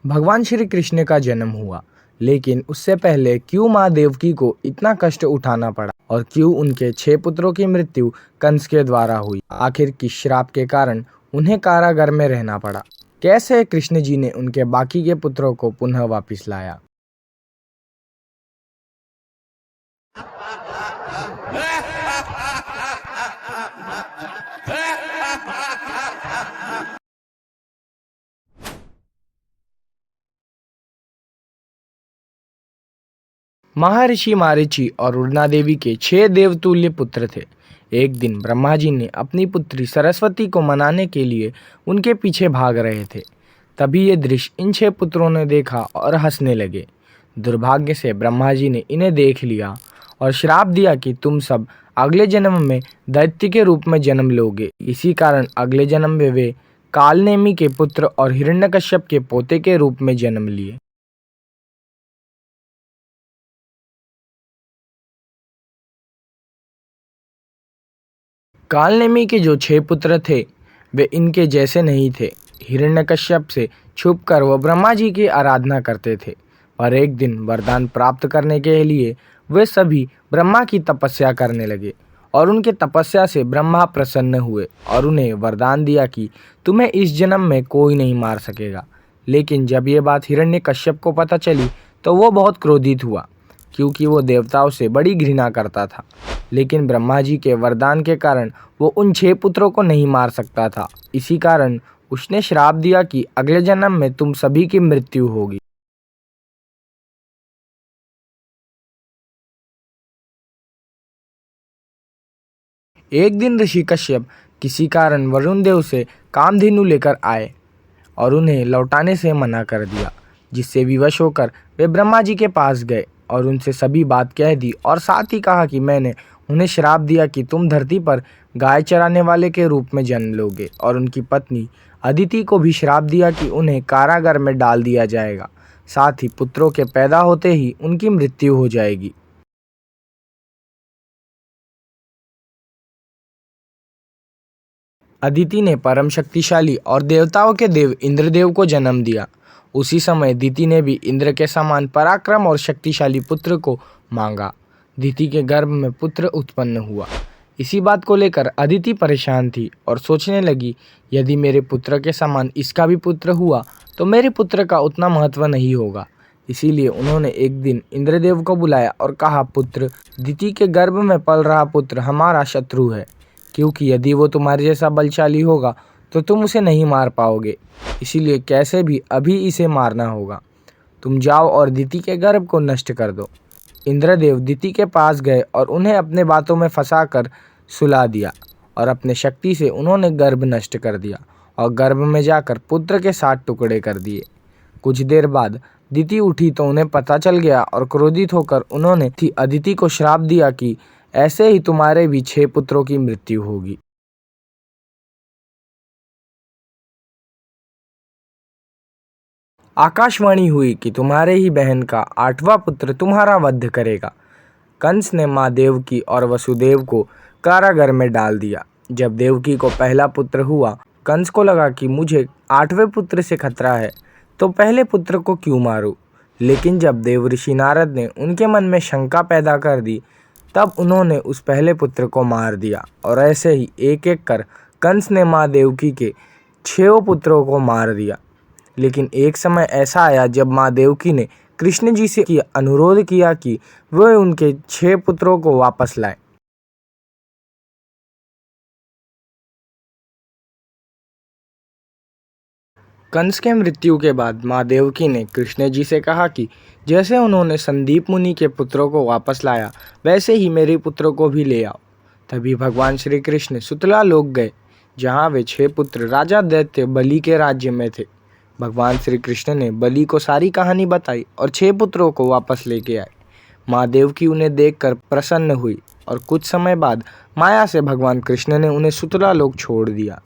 भगवान श्री कृष्ण का जन्म हुआ, लेकिन उससे पहले क्यों माँ देवकी को इतना कष्ट उठाना पड़ा और क्यों उनके 6 पुत्रों की मृत्यु कंस के द्वारा हुई? आखिर किस श्राप के कारण उन्हें कारागार में रहना पड़ा? कैसे कृष्ण जी ने उनके बाकी के पुत्रों को पुनः वापस लाया? महर्षि मारीची और उड़ना देवी के 6 देवतुल्य पुत्र थे। एक दिन ब्रह्मा जी ने अपनी पुत्री सरस्वती को मनाने के लिए उनके पीछे भाग रहे थे। तभी ये दृश्य इन 6 पुत्रों ने देखा और हंसने लगे। दुर्भाग्य से ब्रह्मा जी ने इन्हें देख लिया और श्राप दिया कि तुम सब अगले जन्म में दैत्य के रूप में जन्म लोगे। इसी कारण अगले जन्म में वे कालनेमी के पुत्र और हिरण्यकश्यप के पोते के रूप में जन्म लिए। कालनेमी के जो 6 पुत्र थे वे इनके जैसे नहीं थे। हिरण्यकश्यप से छुपकर वह ब्रह्मा जी की आराधना करते थे। पर एक दिन वरदान प्राप्त करने के लिए वे सभी ब्रह्मा की तपस्या करने लगे और उनके तपस्या से ब्रह्मा प्रसन्न हुए और उन्हें वरदान दिया कि तुम्हें इस जन्म में कोई नहीं मार सकेगा। लेकिन जब ये बात हिरण्यकश्यप को पता चली तो वो बहुत क्रोधित हुआ, क्योंकि वो देवताओं से बड़ी घृणा करता था। लेकिन ब्रह्मा जी के वरदान के कारण वो उन 6 पुत्रों को नहीं मार सकता था। इसी कारण उसने श्राप दिया कि अगले जन्म में तुम सभी की मृत्यु होगी। एक दिन ऋषि कश्यप किसी कारण वरुण देव से कामधेनु लेकर आए और उन्हें लौटाने से मना कर दिया, जिससे विवश होकर वे ब्रह्मा जी के पास गए और उनसे सभी बात कह दी और साथ ही कहा कि मैंने उन्हें श्राप दिया कि तुम धरती पर गाय चराने वाले के रूप में जन्म लोगे, और उनकी पत्नी अदिति को भी श्राप दिया कि उन्हें कारागार में डाल दिया जाएगा। साथ ही पुत्रों के पैदा होते ही उनकी मृत्यु हो जाएगी। अदिति ने परम शक्तिशाली और देवताओं के देव इंद्रदेव को जन्म दिया। उसी समय दिति ने भी इंद्र के समान पराक्रम और शक्तिशाली पुत्र को मांगा। दिति के गर्भ में पुत्र उत्पन्न हुआ। इसी बात को लेकर अदिति परेशान थी और सोचने लगी, यदि मेरे पुत्र के समान इसका भी पुत्र हुआ तो मेरे पुत्र का उतना महत्व नहीं होगा। इसीलिए उन्होंने एक दिन इंद्रदेव को बुलाया और कहा, पुत्र, दिति के गर्भ में पल रहा पुत्र हमारा शत्रु है, क्योंकि यदि वो तुम्हारे जैसा बलशाली होगा तो तुम उसे नहीं मार पाओगे। इसीलिए कैसे भी अभी इसे मारना होगा। तुम जाओ और दिति के गर्भ को नष्ट कर दो। इंद्रदेव दिति के पास गए और उन्हें अपने बातों में फंसाकर सुला दिया और अपने शक्ति से उन्होंने गर्भ नष्ट कर दिया और गर्भ में जाकर पुत्र के 7 टुकड़े कर दिए। कुछ देर बाद दिति उठी तो उन्हें पता चल गया और क्रोधित होकर उन्होंने अदिति को श्राप दिया कि ऐसे ही तुम्हारे भी 6 पुत्रों की मृत्यु होगी। आकाशवाणी हुई कि तुम्हारे ही बहन का 8वां पुत्र तुम्हारा वध करेगा। कंस ने माँ देवकी और वसुदेव को कारागार में डाल दिया। जब देवकी को पहला पुत्र हुआ, कंस को लगा कि मुझे 8वें पुत्र से खतरा है, तो पहले पुत्र को क्यों मारूं। लेकिन जब देवऋषि नारद ने उनके मन में शंका पैदा कर दी, तब उन्होंने उस पहले पुत्र को मार दिया और ऐसे ही एक एक कर कंस ने माँ देवकी के 6 पुत्रों को मार दिया। लेकिन एक समय ऐसा आया जब माँ देवकी ने कृष्ण जी से अनुरोध किया कि वे उनके 6 पुत्रों को वापस लाएं। कंस के मृत्यु के बाद माँ देवकी ने कृष्ण जी से कहा कि जैसे उन्होंने संदीप मुनि के पुत्रों को वापस लाया, वैसे ही मेरे पुत्रों को भी ले आओ। तभी भगवान श्री कृष्ण सुतला लोक गए, जहाँ वे 6 पुत्र राजा दैत्य बलि के राज्य में थे। भगवान श्री कृष्ण ने बलि को सारी कहानी बताई और 6 पुत्रों को वापस लेके आए। माँ देवकी उन्हें देखकर प्रसन्न हुई और कुछ समय बाद माया से भगवान कृष्ण ने उन्हें सुतला लोक छोड़ दिया।